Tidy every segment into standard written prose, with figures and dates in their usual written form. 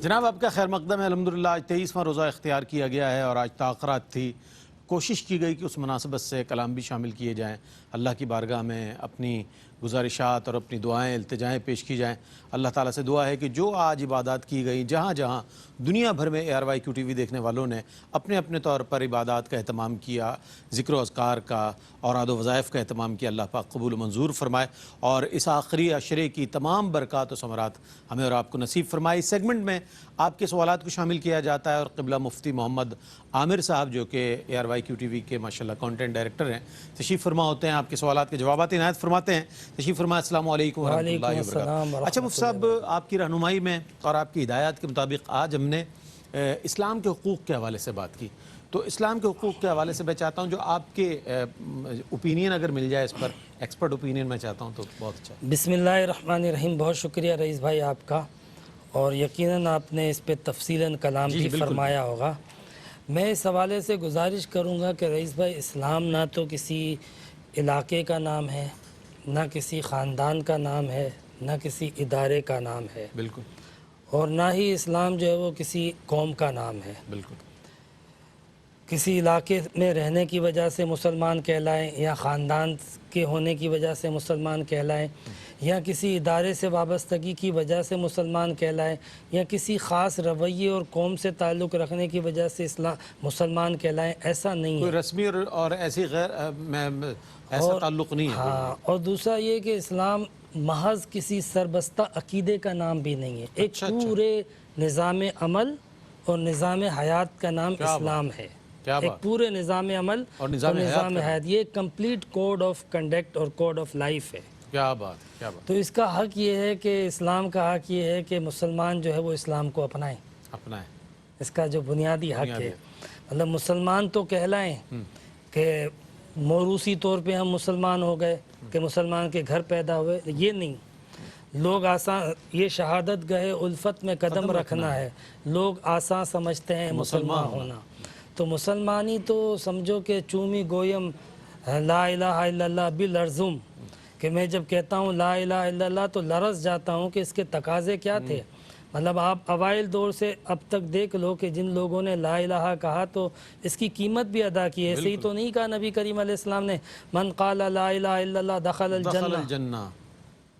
جناب آپ کا خیر مقدم ہے۔ الحمدللہ آج 23واں روزہ اختیار کیا گیا ہے اور آج تاخرات تھی۔ کوشش کی گئی کہ اس مناسبت سے کلام بھی شامل کیے جائیں، اللہ کی بارگاہ میں اپنی گزارشات اور اپنی دعائیں التجائیں پیش کی جائیں۔ اللہ تعالیٰ سے دعا ہے کہ جو آج عبادات کی گئی، جہاں جہاں دنیا بھر میں ARYQ TV دیکھنے والوں نے اپنے اپنے طور پر عبادات کا اہتمام کیا، ذکر و اذکار کا، اوراد و وظائف کا اہتمام کیا، اللہ پاک قبول و منظور فرمائے اور اس آخری عشرے کی تمام برکات و ثمرات ہمیں اور آپ کو نصیب فرمائے۔ اس سیگمنٹ میں آپ کے سوالات کو شامل کیا جاتا ہے اور قبلہ مفتی محمد عامر صاحب جو کہ ARYQ TV کے ماشاءاللہ کنٹینٹ ڈائریکٹر ہیں، تشریف فرما ہوتے ہیں، آپ کے سوالات کے جوابات عنایت فرماتے ہیں۔ تشریف فرمائے۔ السلام علیکم ورحمۃ اللہ وبرکاتہ۔ اچھا مفتی صاحب، آپ کی رہنمائی میں اور آپ کی ہدایات کے مطابق آج ہم نے اسلام کے حقوق کے حوالے سے بات کی، تو اسلام کے حقوق کے حوالے سے میں چاہتا ہوں جو آپ کے اوپینین اگر مل جائے اس پر، ایکسپرٹ اوپینین میں چاہتا ہوں تو بہت اچھا۔ بسم اللہ الرحمن الرحیم۔ بہت شکریہ رئیس بھائی آپ کا، اور یقیناً آپ نے اس پہ تفصیلاً کلام بھی فرمایا ہوگا۔ میں اس حوالے سے گزارش کروں گا کہ رئیس بھائی، اسلام نہ تو کسی علاقے کا نام ہے، نہ کسی خاندان کا نام ہے، نہ کسی ادارے کا نام ہے، بالکل، اور نہ ہی اسلام جو ہے وہ کسی قوم کا نام ہے۔ بالکل، کسی علاقے میں رہنے کی وجہ سے مسلمان کہلائیں، یا خاندان کے ہونے کی وجہ سے مسلمان کہلائیں، یا کسی ادارے سے وابستگی کی وجہ سے مسلمان کہلائیں، یا کسی خاص رویے اور قوم سے تعلق رکھنے کی وجہ سے مسلمان کہلائیں، ایسا نہیں ہے۔ کوئی رسمی اور ایسی غیر ایسا تعلق نہیں ہے۔ ہاں، اور دوسرا یہ کہ اسلام محض کسی سربستہ عقیدے کا نام بھی نہیں ہے، ایک پورے نظام عمل اور نظام حیات کا نام اسلام ہے۔ ایک پورے نظام عمل اور نظام حیات، یہ کمپلیٹ کوڈ آف کنڈکٹ اور کوڈ آف لائف ہے۔ کیا بات، کیا بات۔ تو اس کا حق یہ ہے کہ اسلام کا حق یہ ہے کہ مسلمان جو ہے وہ اسلام کو اپنائیں، اس کا جو بنیادی حق ہے۔ مطلب مسلمان تو کہلائیں کہ موروثی طور پہ ہم مسلمان ہو گئے، کہ مسلمان کے گھر پیدا ہوئے، یہ نہیں۔ لوگ آسان، یہ شہادت گاہ الفت میں قدم رکھنا ہے، لوگ آسان سمجھتے ہیں مسلمان ہونا۔ تو مسلمانی تو سمجھو کہ چومی گویم لا الہ الا اللہ باللرزم، کہ میں جب کہتا ہوں لا الہ الا اللہ تو لرز جاتا ہوں کہ اس کے تقاضے کیا تھے۔ مطلب آپ اوائل دور سے اب تک دیکھ لو کہ جن لوگوں نے لا الہ کہا تو اس کی قیمت بھی ادا کی ہے۔ ایسے ہی تو نہیں کہا نبی کریم علیہ السلام نے من قال لا الہ الا اللہ دخل الجنہ،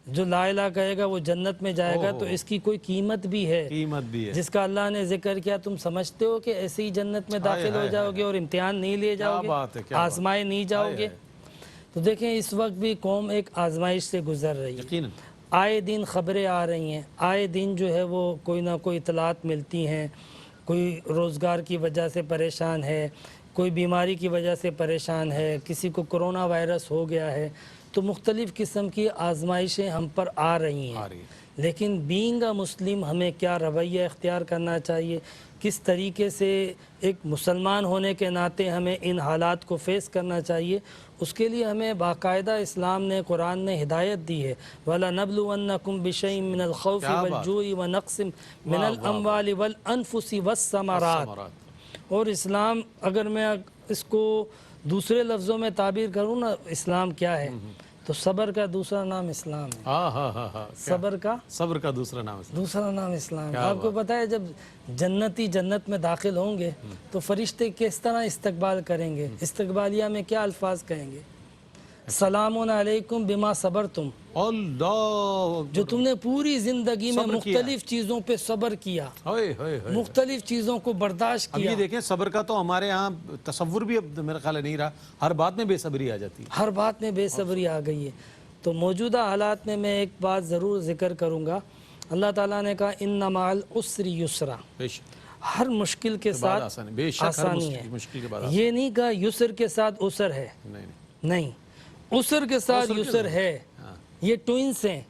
جو لا الہ کہے گا وہ جنت میں جائے گا۔ تو اس کی کوئی قیمت بھی ہے، جس کا اللہ نے ذکر کیا۔ تم سمجھتے ہو کہ ایسے ہی جنت میں داخل ہو جاؤ گے اور امتحان نہیں لیے جاؤ گے، آزمائے نہیں جاؤ گے؟ تو دیکھیں اس وقت بھی قوم ایک آزمائش سے گزر رہی ہے۔ آئے دن خبریں آ رہی ہیں، آئے دن جو ہے وہ کوئی نہ کوئی اطلاعات ملتی ہیں، کوئی روزگار کی وجہ سے پریشان ہے، کوئی بیماری کی وجہ سے پریشان ہے، کسی کو کرونا وائرس ہو گیا ہے۔ تو مختلف قسم کی آزمائشیں ہم پر آ رہی ہیں، لیکن بینگ اے مسلم ہمیں کیا رویہ اختیار کرنا چاہیے، کس طریقے سے ایک مسلمان ہونے کے ناطے ہمیں ان حالات کو فیس کرنا چاہیے، اس کے لیے ہمیں باقاعدہ اسلام نے، قرآن نے ہدایت دی ہے۔ وَلَنَبْلُوَنَّكُمْ بِشَيْءٍ مِّنَ الْخَوْفِ وَالْجُوعِ وَنَقْصٍ مِّنَ الْأَمْوَالِ وَالْأَنفُسِ وَالثَّمَرَاتِ۔ اور اسلام، اگر میں اس کو دوسرے لفظوں میں تعبیر کروں نا، اسلام کیا ہے، تو صبر کا دوسرا نام اسلام ہے۔ صبر کا دوسرا نام اسلام ہے۔ آپ کو پتہ ہے جب جنتی جنت میں داخل ہوں گے تو فرشتے کس طرح استقبال کریں گے، استقبالیہ میں کیا الفاظ کہیں گے؟ سلام علیکم بما صبرتم، جو تم نے پوری زندگی میں مختلف چیزوں پہ صبر کیا، مختلف چیزوں کو برداشت کیا۔ اب یہ دیکھیں صبر کا تو ہمارے ہاں تصور بھی اب میرا خیال نہیں رہا، ہر بات میں بے صبری آ جاتی ہے، ہر بات میں بے صبری آ گئی ہے۔ تو موجودہ حالات میں ایک بات ضرور ذکر کروں گا۔ اللہ تعالیٰ نے کہا ان مع العسر یسرا، ہر مشکل کے ساتھ آسانی ہے۔ یہ نہیں کہا یسر کے ساتھ عسر ہے، نہیں، عسر کے ساتھ یسر ہے، یہ ٹوئنس ہیں۔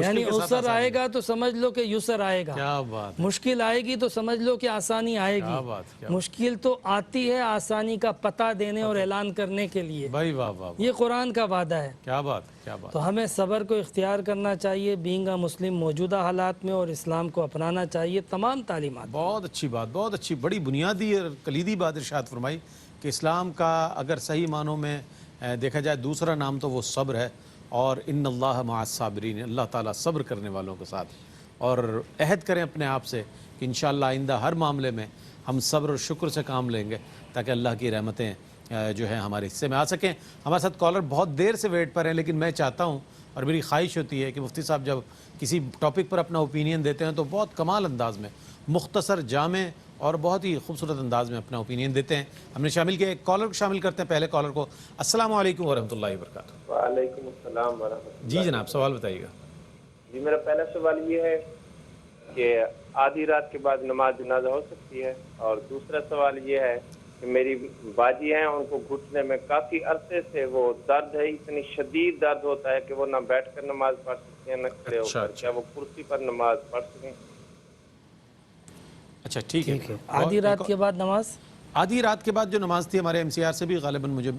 یعنی عسر آئے گا تو سمجھ لو کہ یسر آئے گا، مشکل آئے گی تو سمجھ لو کہ آسانی آئے گی۔ مشکل تو آتی ہے آسانی کا پتہ دینے اور اعلان کرنے کے لیے، یہ قرآن کا وعدہ ہے۔ تو ہمیں صبر کو اختیار کرنا چاہیے بینگ اے مسلم موجودہ حالات میں، اور اسلام کو اپنانا چاہیے تمام تعلیمات۔ بہت اچھی بات، بہت اچھی، بڑی بنیادی اور کلیدی بات ارشاد فرمائی کہ اسلام کا اگر صحیح معنوں میں دیکھا جائے دوسرا نام تو وہ صبر ہے، اور ان اللہ مع الصابرین، اللہ تعالیٰ صبر کرنے والوں کے ساتھ۔ اور عہد کریں اپنے آپ سے کہ انشاءاللہ آئندہ ہر معاملے میں ہم صبر اور شکر سے کام لیں گے تاکہ اللہ کی رحمتیں جو ہیں ہمارے حصے میں آ سکیں. ہمارے ساتھ کالر بہت دیر سے ویٹ پر ہیں، لیکن میں چاہتا ہوں اور میری خواہش ہوتی ہے کہ مفتی صاحب جب کسی ٹاپک پر اپنا اوپینین دیتے ہیں تو بہت کمال انداز میں، مختصر، جامع اور بہت ہی خوبصورت انداز میں اپنا اوپینین دیتے ہیں. ہم نے شامل کیا، ایک کالر کو شامل کرتے ہیں، پہلے کالر کو. السلام علیکم ورحمۃ اللہ وبرکاتہ. وعلیکم السلام ورحمۃ اللہ. جی جناب، سوال بتائیے گا. جی میرا پہلا سوال یہ ہے کہ آدھی رات کے بعد نماز جنازہ ہو سکتی ہے، اور دوسرا سوال یہ ہے کہ میری باجی ہیں، ان کو گھٹنے میں کافی عرصے سے وہ درد ہے، اتنی شدید درد ہوتا ہے کہ وہ نہ بیٹھ کر نماز پڑھ سکتے ہیں نہ کھڑے ہو کر. کیا وہ کرسی پر نماز پڑھ سکیں؟ اچھا ٹھیک ہے. آدھی رات کے بعد نماز، آدھی رات کے بعد جو نماز تھی ہمارے ایم سی آر سے بھی غالباً مجھے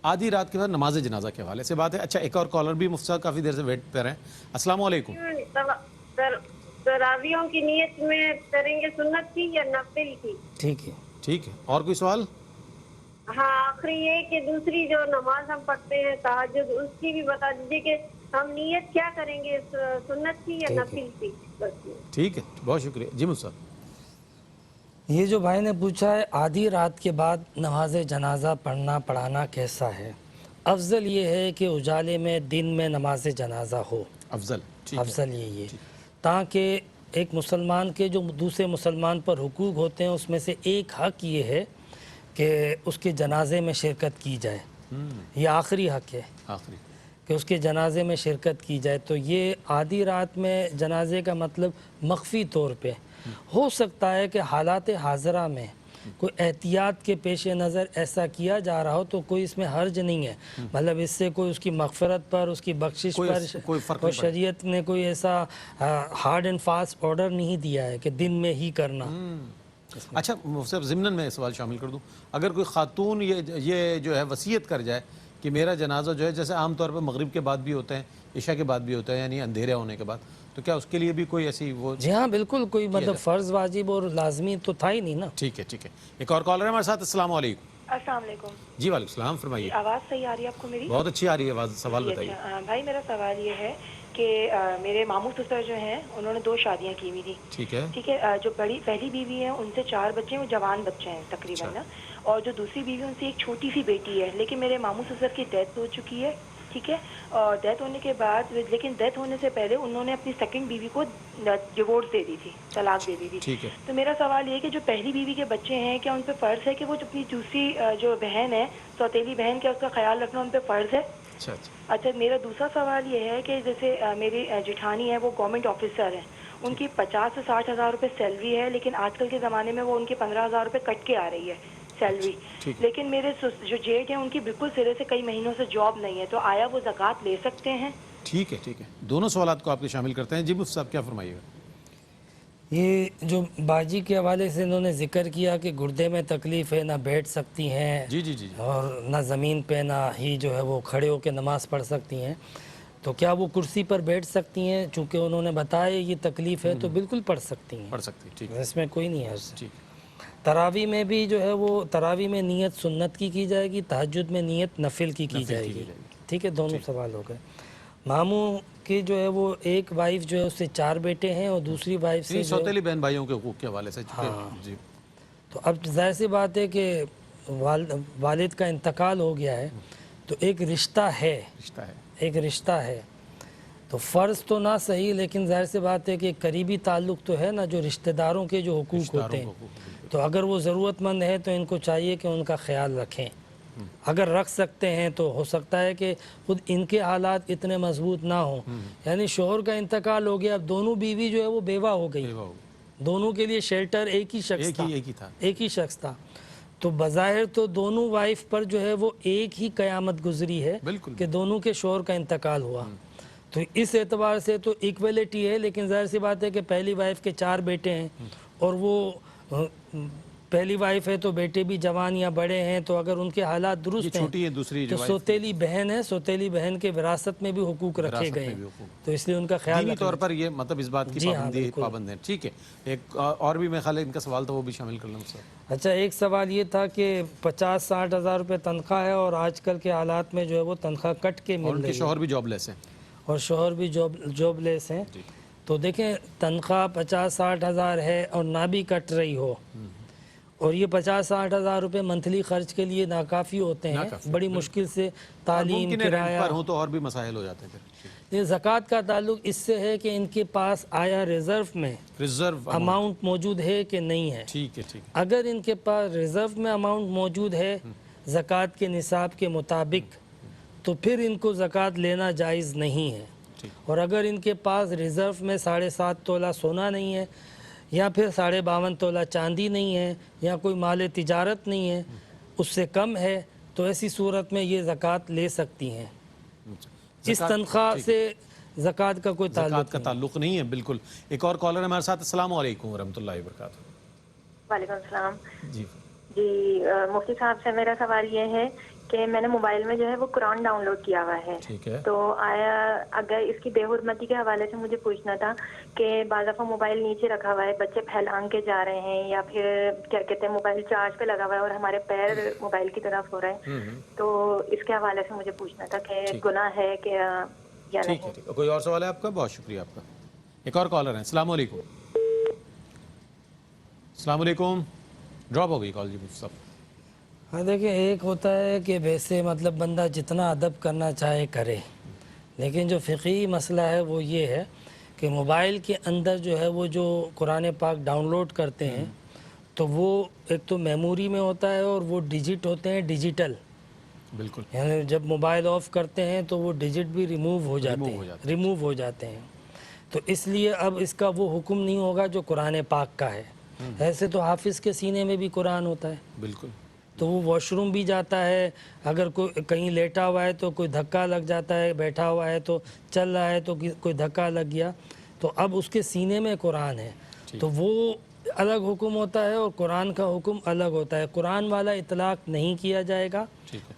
آدھی رات کے بعد نماز جنازہ کے حوالے سے بات ہے. اچھا ایک اور کالر بھی مفتی صاحب کافی دیر سے ویٹ پہ ہیں. السلام علیکم. تراویحوں کی نیت میں کریں گے سنت کی یا نفل کی؟ ٹھیک ہے. ٹھیک ہے، اور کوئی سوال؟ ہاں آخری یہ کہ دوسری جو نماز ہم پڑھتے ہیں تہجد، اس کی بھی بتا دیجیے کہ ہم نیت کیا کریں گے، سنت کی یا نفل کی؟ ٹھیک ہے، بہت شکریہ. جی مفتی صاحب، یہ جو بھائی نے پوچھا ہے آدھی رات کے بعد نماز جنازہ پڑھانا کیسا ہے؟ افضل یہ ہے کہ اجالے میں دن میں نماز جنازہ ہو. افضل یہی ہے تاکہ ایک مسلمان کے جو دوسرے مسلمان پر حقوق ہوتے ہیں اس میں سے ایک حق یہ ہے کہ اس کے جنازے میں شرکت کی جائے. یہ آخری حق ہے کہ اس کے جنازے میں شرکت کی جائے. تو یہ آدھی رات میں جنازے کا مطلب مخفی طور پہ ہو سکتا ہے کہ حالات حاضرہ میں کوئی احتیاط کے پیش نظر ایسا کیا جا رہا ہو تو کوئی اس میں حرج نہیں ہے. مطلب اس سے کوئی اس کی مغفرت پر، اس کی بخشش پر اور شریعت نے کوئی ایسا ہارڈ اینڈ فاسٹ آرڈر نہیں دیا ہے کہ دن میں ہی کرنا. اچھا صرف ضمن میں سوال شامل کر دوں، اگر کوئی خاتون یہ جو ہے وصیت کر جائے کہ میرا جنازہ جو ہے، جیسے عام طور پہ مغرب کے بعد بھی ہوتا ہے، عشاء کے بعد بھی ہوتا ہے، یعنی اندھیرے ہونے کے بعد، تو کیا اس کے لیے بھی کوئی ایسی وہ؟ جی ہاں بالکل، کوئی مطلب فرض واجب اور لازمی تو تھا ہی نہیں نا. ٹھیک ہے ٹھیک ہے. ایک اور کالر ہے ہمارے ساتھ. السلام علیکم. السلام علیکم. جی وعلیکم السلام، فرمائیے. آواز صحیح آ رہی ہے آپ کو میری؟ بہت اچھی آ رہی ہے آواز. سوال بتائیے. بھائی میرا سوال یہ ہے کہ میرے ماموں سسر جو ہیں انہوں نے 2 شادیاں کی ہوئی تھی. ٹھیک ہے. ٹھیک ہے. جو پہلی بیوی ہے ان سے 4 بچے ہیں، وہ جوان بچے ہیں تقریباً نا. اور جو دوسری بیوی ان سے ایک چھوٹی سی بیٹی ہے، لیکن میرے ماموں سسر کی ڈیتھ ہو چکی ہے. ٹھیک ہے. اور ڈیتھ ہونے کے بعد، لیکن ڈیتھ ہونے سے پہلے انہوں نے اپنی سیکنڈ بیوی کو ڈیورس دے دی تھی، طلاق دے دی تھی. ٹھیک ہے. تو میرا سوال یہ ہے کہ جو پہلی بیوی کے بچے ہیں کیا ان پہ فرض ہے کہ وہ اپنی دوسری جو بہن ہے، سوتیلی بہن، کیا اس کا خیال رکھنا ان پہ فرض ہے؟ اچھا میرا دوسرا سوال یہ ہے کہ جیسے میری جٹھانی ہے، وہ گورنمنٹ آفیسر ہیں، ان کی 50 سے 60 ہزار روپے سیلری ہے، لیکن آج کل کے زمانے میں وہ ان کے 15 ہزار روپے کٹ کے آ رہی ہے سیلری. لیکن میرے جو جیٹ ہیں ان کی بالکل سرے سے کئی مہینوں سے جاب نہیں ہے، تو آیا وہ زکوٰۃ لے سکتے ہیں؟ ٹھیک ہے ٹھیک ہے. دونوں سوالات کو آپ کے شامل کرتے ہیں. جی مفتی صاحب کیا فرمائیے گا؟ یہ جو باجی کے حوالے سے انہوں نے ذکر کیا کہ گردے میں تکلیف ہے، نہ بیٹھ سکتی ہیں، جی جی جی اور نہ زمین پہ نہ ہی جو ہے وہ کھڑے ہو کے نماز پڑھ سکتی ہیں، تو کیا وہ کرسی پر بیٹھ سکتی ہیں؟ چونکہ انہوں نے بتایا یہ تکلیف ہے تو بالکل پڑھ سکتی ہیں. پڑھ سکتی. ٹھیک ہے. اس میں کوئی نہیں ہے. ٹھیک. تراویح میں بھی جو ہے وہ تراویح میں نیت سنت کی جائے گی، تہجد میں نیت نفل کی جائے گی. ٹھیک ہے. دونوں سوال ہو گئے. ماموں کی جو ہے وہ ایک وائف جو ہے اس سے 4 بیٹے ہیں، اور دوسری وائف سے سوتیلی بہن بھائیوں کے حقوق کے حوالے سے. جی. تو اب ظاہر سی بات ہے کہ والد کا انتقال ہو گیا ہے تو ایک رشتہ ہے. ایک رشتہ ہے تو فرض تو نہ صحیح، لیکن ظاہر سی بات ہے کہ قریبی تعلق تو ہے نا، جو رشتہ داروں کے جو حقوق ہوتے ہیں، تو اگر وہ ضرورت مند ہے تو ان کو چاہیے کہ ان کا خیال رکھیں. اگر رکھ سکتے ہیں تو ہو سکتا ہے کہ خود ان کے حالات اتنے مضبوط نہ ہوں. یعنی شوہر کا انتقال ہو گیا، اب دونوں بیوی جو ہے وہ بیوہ ہو گئی، دونوں کے لیے شیلٹر ایک ہی شخص تھا. تو بظاہر تو دونوں وائف پر جو ہے وہ ایک ہی قیامت گزری ہے کہ دونوں کے شوہر کا انتقال ہوا. تو اس اعتبار سے تو ایکویلٹی ہے، لیکن ظاہر سی بات ہے کہ پہلی وائف کے 4 بیٹے ہیں، اور وہ پہلی وائف ہے تو بیٹے بھی جوان یا بڑے ہیں، تو اگر ان کے حالات درست ہیں تو سوتیلی بہن ہے، سوتیلی بہن کے وراثت میں بھی حقوق رکھے گئے ہیں، تو اس لیے ان کا خیال دینی طور پر یہ مطلب اس بات کی پابند ہے. ٹھیک ہے. ایک اور بھی میں خیال ہے ان کا سوال تھا، وہ بھی شامل کر لوں سر. اچھا ایک سوال یہ تھا کہ 50-60 ہزار روپے تنخواہ ہے، اور آج کل کے حالات میں جو ہے وہ تنخواہ کٹ کے مل رہی ہے، ان کے شوہر بھی جاب لیس ہیں، اور شوہر بھی جاب لیس ہیں. تو دیکھیں تنخواہ 50-60 ہزار ہے اور نہ بھی کٹ رہی ہو اور یہ 50-60 ہزار روپے منتھلی خرچ کے لیے ناکافی ہوتے ہیں، بڑی مشکل سے تعلیم، ممکن ہے رینٹ کرایہ. پر ہوں تو اور بھی مسائل ہو جاتے ہیں پھر. یہ زکوٰۃ کا تعلق اس سے ہے کہ ان کے پاس آیا ریزرو میں اماؤنٹ موجود ہے کہ نہیں ہے. ٹھیک ہے ٹھیک ہے. اگر ان کے پاس ریزرو میں اماؤنٹ موجود ہے زکوٰۃ کے نصاب کے مطابق تو پھر ان کو زکوٰۃ لینا جائز نہیں ہے. اور اگر ان کے پاس ریزرو میں 7.5 تولہ سونا نہیں ہے یا پھر 52.5 تولہ چاندی نہیں ہے یا کوئی مال تجارت نہیں ہے، اس سے کم ہے، تو ایسی صورت میں یہ زکوٰۃ لے سکتی ہیں. اس تنخواہ سے زکوٰۃ کا کوئی تعلق نہیں ہے. بالکل. ایک اور کالر ہمارے ساتھ. السلام علیکم ورحمۃ اللہ وبرکاتہ. وعلیکم السلام. جی مفتی صاحب سے میرا سوال یہ ہے کہ میں نے موبائل میں جو ہے وہ قرآن ڈاؤن لوڈ کیا ہوا ہے. ٹھیک ہے. تو آیا اگر اس کی بے حرمتی کے حوالے سے مجھے پوچھنا تھا کہ بعض دفعہ موبائل نیچے رکھا ہوا ہے، بچے پھیلان کے جا رہے ہیں یا پھر کیا کہتے ہیں موبائل چارج پہ لگا ہوا ہے اور ہمارے پیر موبائل کی طرف ہو رہے ہیں، تو اس کے حوالے سے مجھے پوچھنا تھا کہ گناہ ہے کہ یا نہیں. کوئی اور سوال ہے آپ کا؟ بہت شکریہ آپ کا. ایک اور کالر ہیں. السلام علیکم. السلام علیکم. ڈراپ ہو گئی کال جی مصطفیٰ. ہاں دیکھیں، ایک ہوتا ہے کہ ویسے مطلب بندہ جتنا ادب کرنا چاہے کرے، لیکن جو فقہی مسئلہ ہے وہ یہ ہے کہ موبائل کے اندر جو ہے وہ جو قرآن پاک ڈاؤن لوڈ کرتے ہیں تو وہ ایک تو میموری میں ہوتا ہے اور وہ ڈیجٹ ہوتے ہیں ڈیجیٹل. بالکل. یعنی جب موبائل آف کرتے ہیں تو وہ ڈیجٹ بھی ریموو ہو جاتے ہیں. تو اس لیے اب اس کا وہ حکم نہیں ہوگا جو قرآن پاک کا ہے. ایسے تو حافظ کے سینے میں بھی قرآن ہوتا ہے. بالکل. تو وہ واش روم بھی جاتا ہے، اگر کوئی کہیں لیٹا ہوا ہے تو کوئی دھکا لگ جاتا ہے، بیٹھا ہوا ہے تو چل رہا ہے تو کوئی دھکا لگ گیا، تو اب اس کے سینے میں قرآن ہے. تو وہ الگ حکم ہوتا ہے اور قرآن کا حکم الگ ہوتا ہے. قرآن والا اطلاق نہیں کیا جائے گا.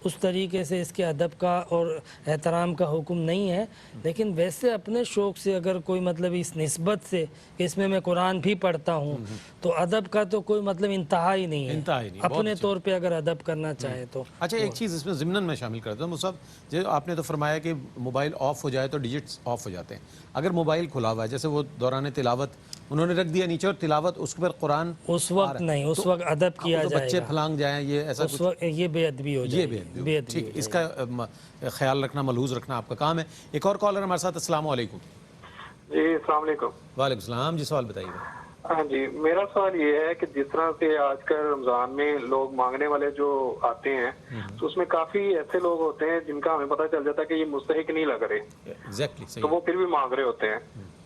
اس طریقے سے اس کے ادب کا اور احترام کا حکم نہیں ہے. لیکن ویسے اپنے شوق سے اگر کوئی مطلب اس نسبت سے کہ اس میں قرآن بھی پڑھتا ہوں تو ادب کا تو کوئی مطلب انتہا ہی نہیں ہے. اپنے طور پہ اگر ادب کرنا چاہے تو. اچھا ایک چیز اس میں ضمناً میں شامل کرتا ہوں مصعب، جو آپ نے تو فرمایا کہ موبائل آف ہو جائے تو ڈیجٹس آف ہو جاتے ہیں. اگر موبائل کھلا ہوا ہے، جیسے وہ دوران تلاوت انہوں نے رکھ دیا نیچے اور تلاوت اس پر قرآن اس وقت نہیں، اس وقت ادب کیا جائے گا. بچے پھلانگ جائیں یہ ایسا اس وقت یہ بے ادبی ہو جائے گی. ٹھیک، اس کا خیال رکھنا، ملحوظ رکھنا آپ کا کام ہے. ایک اور کالر ہمارے ساتھ. السلام علیکم. جی السلام علیکم. وعلیکم السلام. جی سوال بتائیے. ہاں جی، میرا سوال یہ ہے کہ جس طرح سے آج کل رمضان میں لوگ مانگنے والے جو آتے ہیں تو اس میں کافی ایسے لوگ ہوتے ہیں جن کا ہمیں پتہ چل جاتا ہے کہ یہ مستحق نہیں لگ رہے، تو وہ پھر بھی مانگ رہے ہوتے ہیں.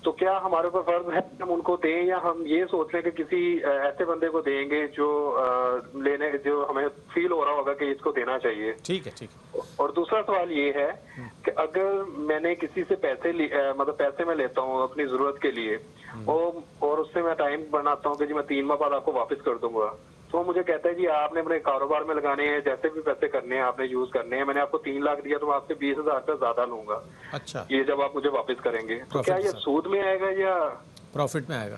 تو کیا ہمارے اوپر فرض ہے کہ ہم ان کو دیں یا ہم یہ سوچ لیں کہ کسی ایسے بندے کو دیں گے جو ہمیں فیل ہو رہا ہوگا کہ اس کو دینا چاہیے؟ ٹھیک ہے ٹھیک ہے. اور دوسرا سوال یہ ہے کہ اگر میں نے کسی سے پیسے میں لیتا ہوں اپنی ضرورت کے لیے اور اس سے میں ٹائم بناتا ہوں کہ جی میں 3 ماہ بعد آپ کو واپس کر دوں گا، تو وہ مجھے کہتا ہے جی آپ نے اپنے کاروبار میں لگانے ہیں، جیسے بھی پیسے کرنے ہیں آپ نے یوز کرنے ہیں، میں نے آپ کو 3 لاکھ دیا تو میں آپ سے 20,000 روپے زیادہ لوں گا. اچھا. یہ جب آپ مجھے واپس کریں گے تو کیا یہ سود میں آئے گا یا پروفٹ میں آئے گا؟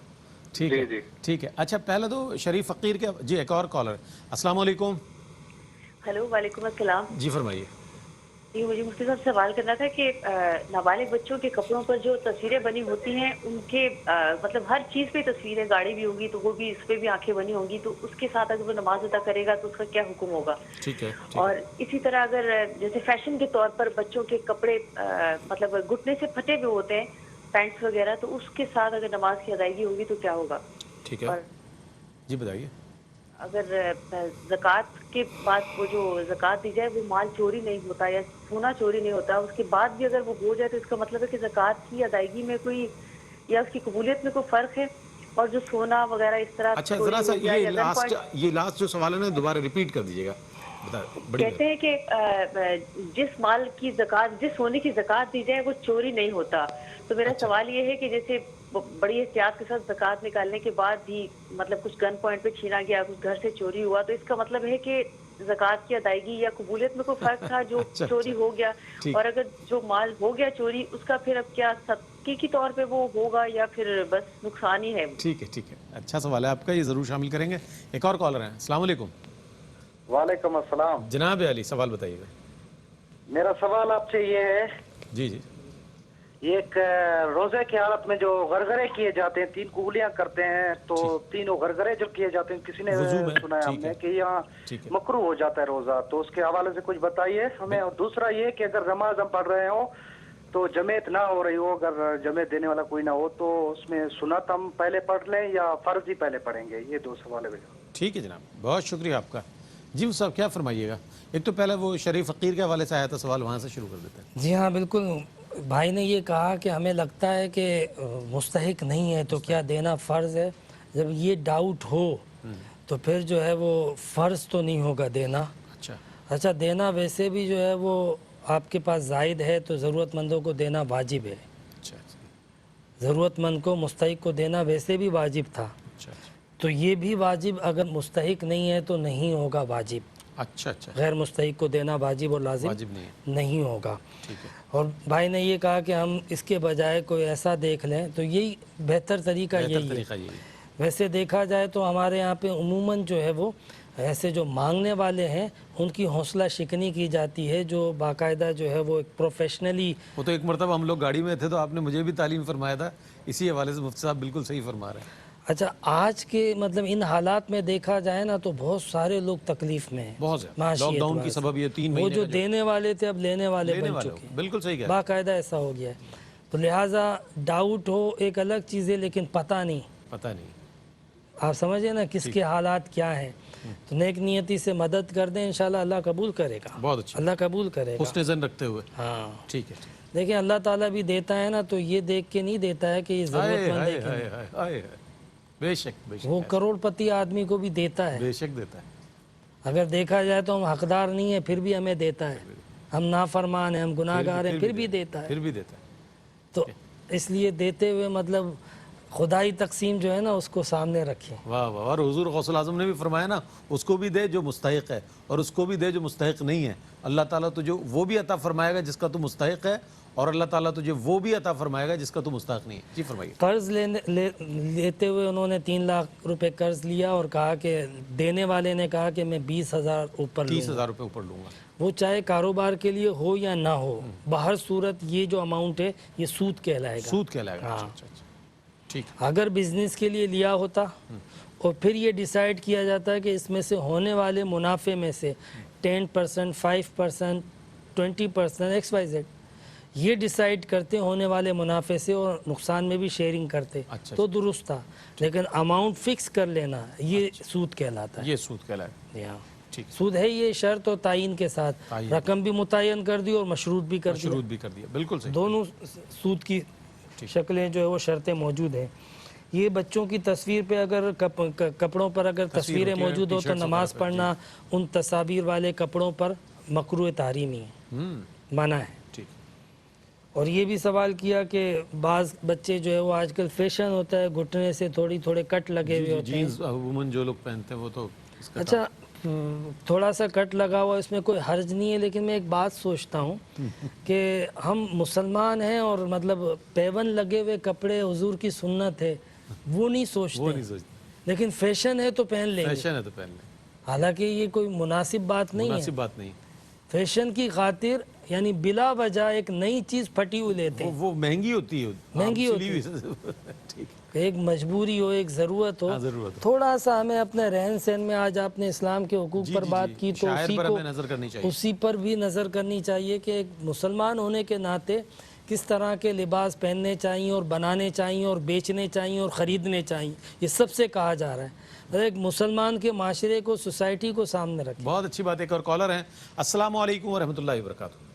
ٹھیک ہے ٹھیک ہے. اچھا پہلے تو شریف فقیر کے. جی ایک اور کالر. السلام علیکم. ہلو وعلیکم السلام. جی فرمائیے. جی مجھے مفتی صاحب سوال کرنا تھا کہ نابالغ بچوں کے کپڑوں پر جو تصویریں بنی ہوتی ہیں ان کے مطلب ہر چیز پہ تصویریں، گاڑی بھی ہوگی تو وہ بھی اس پہ بھی آنکھیں بنی ہوں گی، تو اس کے ساتھ اگر وہ نماز ادا کرے گا تو اس کا کیا حکم ہوگا؟ ٹھیک ہے. اور اسی طرح اگر جیسے فیشن کے طور پر بچوں کے کپڑے مطلب گھٹنے سے پھٹے ہوئے ہوتے ہیں، پینٹس وغیرہ، تو اس کے ساتھ اگر نماز کی ادائیگی ہوگی تو کیا ہوگا؟ ٹھیک ہے. جی بتائیے. اگر زکوٰۃ کے بعد وہ جو زکوٰۃ دی جائے وہ مال چوری نہیں ہوتا یا سونا چوری نہیں ہوتا، اس کے بعد بھی اگر وہ ہو جائے تو اس کا مطلب ہے کہ زکوٰۃ کی ادائیگی میں کوئی یا اس کی قبولیت میں کوئی فرق ہے؟ اور جو سونا وغیرہ اس طرح. اچھا ذرا سا یہ لاسٹ جو سوال ہے نا دوبارہ ریپیٹ کر دیجیے گا. کہتے ہیں کہ جس مال کی زکوٰۃ، جس سونے کی زکوٰۃ دی جائے وہ چوری نہیں ہوتا. تو میرا سوال یہ ہے کہ جیسے بڑی احتیاط کے ساتھ زکوٰۃ نکالنے کے بعد بھی مطلب کچھ گن پوائنٹ پہ چھینا گیا، کچھ گھر سے چوری ہوا، تو اس کا مطلب ہے کہ زکوٰۃ کی ادائیگی یا قبولیت میں کوئی فرق تھا جو چوری ہو گیا؟ اور اگر جو مال ہو گیا چوری، اس کا پھر اب کیا صدقے کی طور پہ وہ ہوگا یا پھر بس نقصان ہی ہے؟ ٹھیک ہے ٹھیک ہے. اچھا سوال ہے آپ کا، یہ ضرور شامل کریں گے. ایک اور کالر ہیں. السلام علیکم. وعلیکم السلام. جناب علی سوال بتائیے گا. میرا سوال آپ سے یہ ہے جی جی ایک روزے کی حالت میں جو غرغرے کیے جاتے ہیں 3 کگلیاں کرتے ہیں تو تینوں غرغرے جو کیے جاتے ہیں کسی نے سنا ہے ہم نے کہ یہاں مکروہ ہو جاتا ہے روزہ، تو اس کے حوالے سے کچھ بتائیے ہمیں۔ اور دوسرا یہ کہ اگر نماز ہم پڑھ رہے ہوں تو جماعت نہ ہو رہی ہو، اگر جماعت دینے والا کوئی نہ ہو تو اس میں سنت ہم پہلے پڑھ لیں یا فرض ہی پہلے پڑھیں گے؟ یہ 2 سوال ہے۔ ٹھیک ہے جناب، بہت شکریہ آپ کا۔ جی صاحب کیا فرمائیے گا؟ ایک تو پہلے وہ شریف فقیر کے حوالے سے آیا تھا سوال، وہاں سے شروع کر دیتے ہیں۔ جی ہاں بالکل، بھائی نے یہ کہا کہ ہمیں لگتا ہے کہ مستحق نہیں ہے تو کیا دینا فرض ہے؟ جب یہ ڈاؤٹ ہو تو پھر جو ہے وہ فرض تو نہیں ہوگا دینا۔ اچھا دینا ویسے بھی جو ہے وہ آپ کے پاس زائد ہے تو ضرورت مندوں کو دینا واجب ہے۔ ضرورت مند کو مستحق کو دینا ویسے بھی واجب تھا، تو یہ بھی واجب اگر مستحق نہیں ہے تو نہیں ہوگا واجب۔ غیر مستحق کو دینا واجب اور لازم نہیں ہوگا۔ اور بھائی نے یہ کہا کہ ہم اس کے بجائے کوئی ایسا دیکھ لیں تو یہی بہتر طریقہ یہی ہے۔ ویسے دیکھا جائے تو ہمارے یہاں پہ عموماً جو ہے وہ ایسے جو مانگنے والے ہیں ان کی حوصلہ شکنی کی جاتی ہے، جو باقاعدہ جو ہے وہ ایک پروفیشنلی۔ وہ تو ایک مرتبہ ہم لوگ گاڑی میں تھے تو آپ نے مجھے بھی تعلیم فرمایا تھا، اسی حوالے سے مفتی صاحب بالکل صحیح فرما رہے ہیں۔ اچھا آج کے مطلب ان حالات میں دیکھا جائے نا تو بہت سارے لوگ تکلیف میں ہیں، بہت زیادہ لاک ڈاؤن کی سبب یہ 3 مہینے وہ جو دینے والے تھے اب لینے والے بن چکے ہیں، بالکل صحیح کہا، باقاعدہ ایسا ہو گیا ہے۔ تو لہٰذا ڈاؤٹ ہو ایک الگ چیز ہے، لیکن پتہ نہیں آپ سمجھے نا کس کے حالات کیا ہیں، تو نیک نیتی سے مدد کر دیں، انشاءاللہ اللہ قبول کرے گا، بہت اچھا، اللہ قبول کرے گا حسن ظن رکھتے ہوئے۔ ہاں ٹھیک ہے، دیکھیں اللہ تعالیٰ بھی دیتا ہے نا تو یہ دیکھ کے نہیں دیتا ہے کہ یہ ضرورت مند ہے کہ بے شک وہ کروڑ پتی آدمی کو بھی دیتا ہے، بے شک دیتا ہے۔ اگر دیکھا جائے تو ہم حقدار نہیں ہیں پھر بھی ہمیں دیتا ہے، ہم نافرمان ہیں، ہم گناہ گار ہیں، پھر بھی دیتا ہے۔ تو اس لیے دیتے ہوئے مطلب خدائی تقسیم جو ہے نا اس کو سامنے رکھیں۔ واہ واہ، اور حضور غوث الاعظم نے بھی فرمایا نا اس کو بھی دے جو مستحق ہے اور اس کو بھی دے جو مستحق نہیں ہے، اللہ تعالیٰ تجھے وہ بھی عطا فرمائے گا جس کا تو مستحق ہے، اور اللہ تعالیٰ تجھے وہ بھی عطا فرمائے گا جس کا تو مستحق نہیں ہے۔ جی فرمائیے۔ قرض لیتے ہوئے انہوں نے 3 لاکھ روپے قرض لیا اور کہا کہ دینے والے نے کہا کہ میں 20,000 اوپر 30,000 روپے اوپر لوں گا، وہ چاہے کاروبار کے لیے ہو یا نہ ہو، بہر صورت یہ جو اماؤنٹ ہے یہ سود کہلائے گا۔ سود کہلائے گا، ٹھیک۔ اگر بزنس کے لیے لیا ہوتا اور پھر یہ ڈیسائیڈ کیا جاتا ہے کہ اس میں سے ہونے والے منافع میں سے 10%، 5%، 20% XYZ یہ ڈیسائیڈ کرتے ہونے والے منافع سے اور نقصان میں بھی شیئرنگ کرتے تو درست تھا، لیکن اماؤنٹ فکس کر لینا یہ سود کہلاتا ہے۔ یہ سود کہلاتا ہے، سود ہے یہ شرط اور تعین کے ساتھ، رقم بھی متعین کر دی اور مشروط بھی کر دیا، بالکل صحیح۔ دونوں سود کی شکلیں جو ہے وہ شرطیں موجود ہیں۔ یہ بچوں کی تصویر پہ اگر کپڑوں پر اگر تصویریں موجود ہو تو نماز پڑھنا ان تصاویر والے کپڑوں پر مکروہ تحریمی ہے، منع ہے۔ اور یہ بھی سوال کیا کہ بعض بچے جو ہے وہ آج کل فیشن ہوتا ہے گھٹنے سے تھوڑے کٹ لگے ہوئے ہوتے ہیں، جینز عموماً جو لوگ پہنتے ہیں وہ تو اچھا تھوڑا سا کٹ لگا ہوا اس میں کوئی حرج نہیں ہے، لیکن میں ایک بات سوچتا ہوں کہ ہم مسلمان ہیں اور مطلب پیون لگے ہوئے کپڑے حضور کی سنت ہے وہ نہیں سوچتے، لیکن فیشن ہے تو پہن لیں گے، حالانکہ یہ کوئی مناسب بات نہیں ہے۔ فیشن کی خاطر یعنی بلا وجہ ایک نئی چیز پھٹی ہوئی لیتے ہیں، وہ مہنگی ہوتی ہے، ایک مجبوری ہو، ایک ضرورت ہو، تھوڑا سا ہمیں اپنے رہن سہن میں، آج آپ نے اسلام کے حقوق پر بات کی تو اسی پر بھی نظر کرنی چاہیے کہ ایک مسلمان ہونے کے ناطے کس طرح کے لباس پہننے چاہیے اور بنانے چاہیے اور بیچنے چاہیے اور خریدنے چاہیے، یہ سب سے کہا جا رہا ہے، ایک مسلمان کے معاشرے کو، سوسائٹی کو سامنے رکھیں۔ بہت اچھی بات ہے۔ ایک اور کالر ہیں، السلام علیکم ورحمۃ اللہ وبرکاتہ۔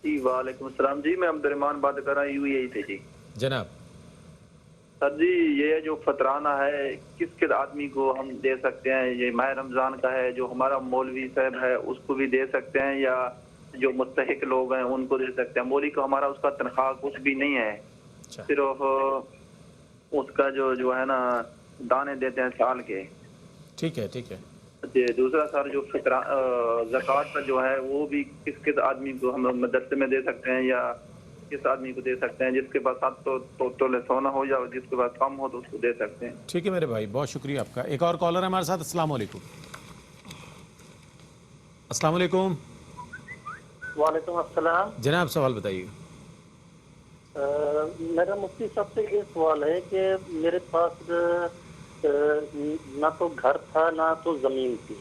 جی وعلیکم السلام جی، میں عبد الرحمان بات کر رہا ہوں UAE سے۔ جی جناب۔ سر جی یہ جو فطرانہ ہے کس آدمی کو ہم دے سکتے ہیں؟ یہ ماہ رمضان کا ہے، جو ہمارا مولوی صاحب ہے اس کو بھی دے سکتے ہیں یا جو مستحق لوگ ہیں ان کو دے سکتے ہیں؟ مولوی کو ہمارا اس کا تنخواہ کچھ بھی نہیں ہے، صرف اس کا جو ہے نا دانے دیتے ہیں سال کے۔ ٹھیک ہے۔ دوسرا سر جو زکوٰۃ پر جو ہے وہ بھی کس آدمی کو ہم مدرسے میں دے سکتے ہیں یا کس آدمی کو دے سکتے ہیں؟ جس کے پاس 7 تولے سونا ہو یا جس کے پاس کم ہو تو اس کو دے سکتے ہیں۔ ٹھیک ہے میرے بھائی، بہت شکریہ آپ کا۔ ایک اور کالر ہے ہمارے ساتھ، السلام علیکم۔ السلام علیکم۔ وعلیکم السلام جناب سوال بتائیے۔ میرا مفتی صاحب سے یہ سوال ہے کہ میرے پاس نہ تو گھر تھا نہ تو زمین تھی،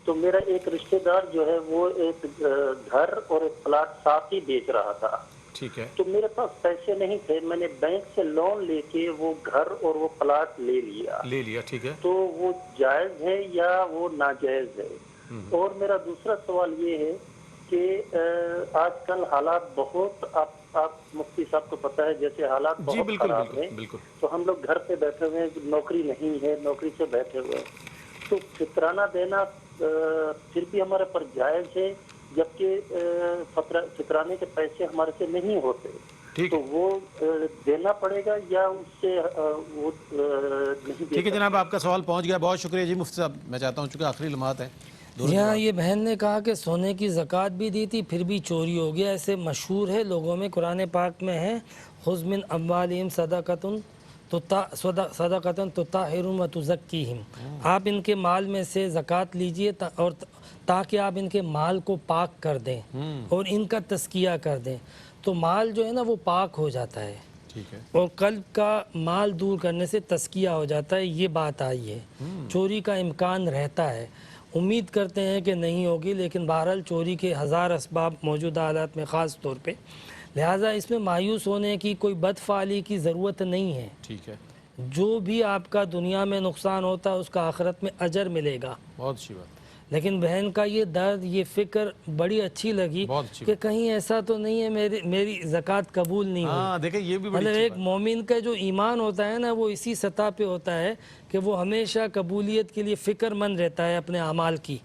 تو میرا ایک رشتہ دار جو ہے وہ ایک گھر اور ایک پلاٹ ساتھ ہی بیچ رہا تھا. ٹھیک ہے. تو میرے پاس پیسے نہیں تھے، میں نے بینک سے لون لے کے وہ گھر اور وہ پلاٹ لے لیا. ٹھیک ہے. تو وہ جائز ہے یا وہ ناجائز ہے؟ اور میرا دوسرا سوال یہ ہے کہ آج کل حالات بہت آپ مفتی صاحب کو پتہ ہے جیسے حالات بہت خراب ہیں، تو ہم لوگ گھر پہ بیٹھے ہوئے ہیں، نوکری نہیں ہے، نوکری سے بیٹھے ہوئے ہیں، تو فطرانہ دینا پھر بھی ہمارے پر جائز ہے، جبکہ فطرانے کے پیسے ہمارے سے نہیں ہوتے، تو وہ دینا پڑے گا یا اس سے وہ نہیں؟ ٹھیک ہے جناب، آپ کا سوال پہنچ گیا. بہت شکریہ جی مفتی صاحب. میں چاہتا ہوں چونکہ آخری لمحات ہیں. یہاں یہ بہن نے کہا کہ سونے کی زکوٰۃ بھی دی تھی پھر بھی چوری ہو گیا. ایسے مشہور ہے لوگوں میں، قرآن پاک میں ہے خذ من اموالہم صدقۃ تطہرہم وتزکیہم. آپ ان کے مال میں سے زکوٰۃ لیجئے اور تاکہ آپ ان کے مال کو پاک کر دیں اور ان کا تزکیہ کر دیں. تو مال جو ہے نا وہ پاک ہو جاتا ہے، اور قلب کا مال دور کرنے سے تزکیہ ہو جاتا ہے. یہ بات آئی ہے. چوری کا امکان رہتا ہے، امید کرتے ہیں کہ نہیں ہوگی، لیکن بہرحال چوری کے ہزار اسباب موجودہ حالات میں خاص طور پہ، لہٰذا اس میں مایوس ہونے کی کوئی بدفعلی کی ضرورت نہیں ہے. ٹھیک ہے. جو بھی آپ کا دنیا میں نقصان ہوتا ہے اس کا آخرت میں اجر ملے گا. بہت اچھی بات. لیکن بہن کا یہ درد، یہ فکر بڑی اچھی لگی کہ کہیں ایسا تو نہیں ہے میری زکوٰۃ قبول نہیں ہوئی. دیکھیں یہ بھی مطلب ایک مومن کا جو ایمان ہوتا ہے نا وہ اسی سطح پہ ہوتا ہے کہ وہ ہمیشہ قبولیت کے لیے فکر مند رہتا ہے اپنے اعمال کی.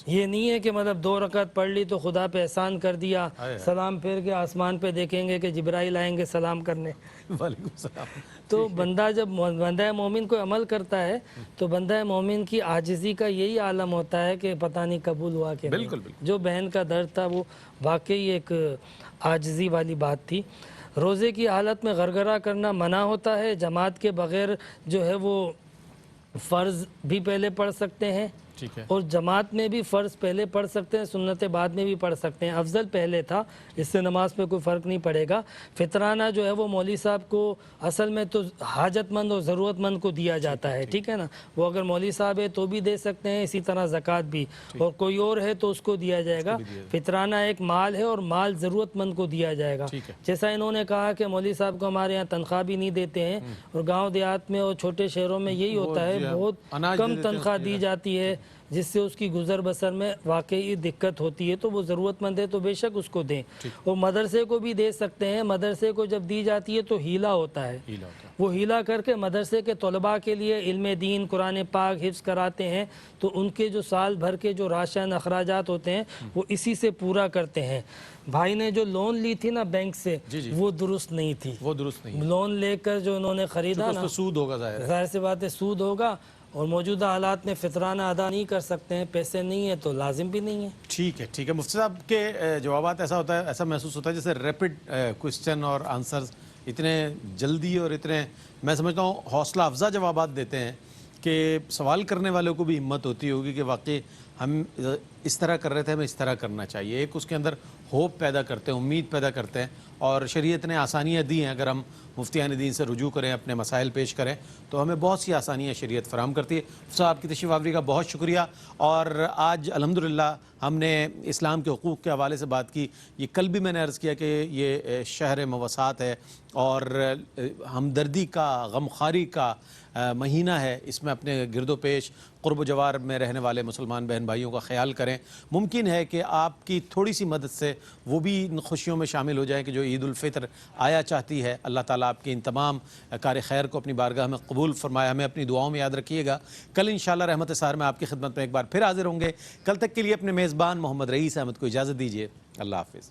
یہ نہیں ہے کہ مطلب 2 رکعت پڑھ لی تو خدا پہ احسان کر دیا، سلام پھیر کے آسمان پہ دیکھیں گے کہ جبرائیل آئیں گے سلام کرنے. وعلیکم السلام. تو بندہ جب بندہ مومن کو عمل کرتا ہے تو بندہ مومن کی عاجزی کا یہی عالم ہوتا ہے کہ پتہ نہیں قبول ہوا کہ نہیں. جو بہن کا درد تھا وہ واقعی ایک عاجزی والی بات تھی. روزے کی حالت میں غرغرہ کرنا منع ہوتا ہے. جماعت کے بغیر جو ہے وہ فرض بھی پہلے پڑھ سکتے ہیں اور جماعت میں بھی فرض پہلے پڑھ سکتے ہیں، سنت بعد میں بھی پڑھ سکتے ہیں. افضل پہلے تھا، اس سے نماز پہ کوئی فرق نہیں پڑے گا. فطرانہ جو ہے وہ مولوی صاحب کو اصل میں تو حاجت مند اور ضرورت مند کو دیا جاتا ہے. ٹھیک ہے نا، وہ اگر مولوی صاحب ہے تو بھی دے سکتے ہیں، اسی طرح زکوٰۃ بھی، اور کوئی اور ہے تو اس کو دیا جائے گا. فطرانہ ایک مال ہے اور مال ضرورت مند کو دیا جائے گا. جیسا انہوں نے کہا کہ مولوی صاحب کو ہمارے یہاں تنخواہ بھی نہیں دیتے ہیں، اور گاؤں دیہات میں اور چھوٹے شہروں میں یہی ہوتا ہے، بہت کم تنخواہ دی جاتی ہے جس سے اس کی گزر بسر میں واقعی دقت ہوتی ہے. تو وہ ضرورت مند ہے تو بے شک اس کو دیں. وہ مدرسے کو بھی دے سکتے ہیں. مدرسے کو جب دی جاتی ہے تو ہیلا ہوتا ہے، وہ ہیلا کر کے مدرسے کے طلباء کے لیے علم دین قرآن پاک حفظ کراتے ہیں، تو ان کے جو سال بھر کے جو راشن اخراجات ہوتے ہیں وہ اسی سے پورا کرتے ہیں. بھائی نے جو لون لی تھی نا بینک سے وہ درست نہیں تھی. لون لے کر جو انہوں نے خریدا نا، سود ہوگا، ظاہر سی بات ہے سود ہوگا، اور موجودہ حالات میں فطرانہ ادا نہیں کر سکتے ہیں، پیسے نہیں ہیں تو لازم بھی نہیں ہے. ٹھیک ہے. مفتی صاحب کے جوابات ایسا ہوتا ہے، ایسا محسوس ہوتا ہے جیسے ریپڈ کوشچن اور آنسرز اتنے جلدی اور اتنے، میں سمجھتا ہوں حوصلہ افزا جوابات دیتے ہیں کہ سوال کرنے والوں کو بھی ہمت ہوتی ہوگی کہ واقعی ہم اس طرح کر رہے تھے، ہمیں اس طرح کرنا چاہیے. ایک اس کے اندر ہوپ پیدا کرتے ہیں، امید پیدا کرتے ہیں. اور شریعت نے آسانیاں دی ہیں. اگر ہم مفتیان دین سے رجوع کریں، اپنے مسائل پیش کریں تو ہمیں بہت سی آسانیاں شریعت فراہم کرتی ہے. صاحب آپ کی تشریف آوری کا بہت شکریہ. اور آج الحمدللہ ہم نے اسلام کے حقوق کے حوالے سے بات کی. یہ کل بھی میں نے عرض کیا کہ یہ شہر مواسات ہے اور ہمدردی کا، غمخواری کا مہینہ ہے. اس میں اپنے گرد و پیش، قرب و جوار میں رہنے والے مسلمان بہن بھائیوں کا خیال کریں. ممکن ہے کہ آپ کی تھوڑی سی مدد سے وہ بھی ان خوشیوں میں شامل ہو جائیں کہ جو عید الفطر آیا چاہتی ہے. اللہ تعالیٰ آپ کے ان تمام کار خیر کو اپنی بارگاہ میں قبول فرمائے. ہمیں اپنی دعاؤں میں یاد رکھیے گا. کل انشاءاللہ رحمت سار میں آپ کی خدمت میں ایک بار پھر حاضر ہوں گے. کل تک کے لیے اپنے میزبان محمد رئیس احمد کو اجازت دیجیے. اللہ حافظ.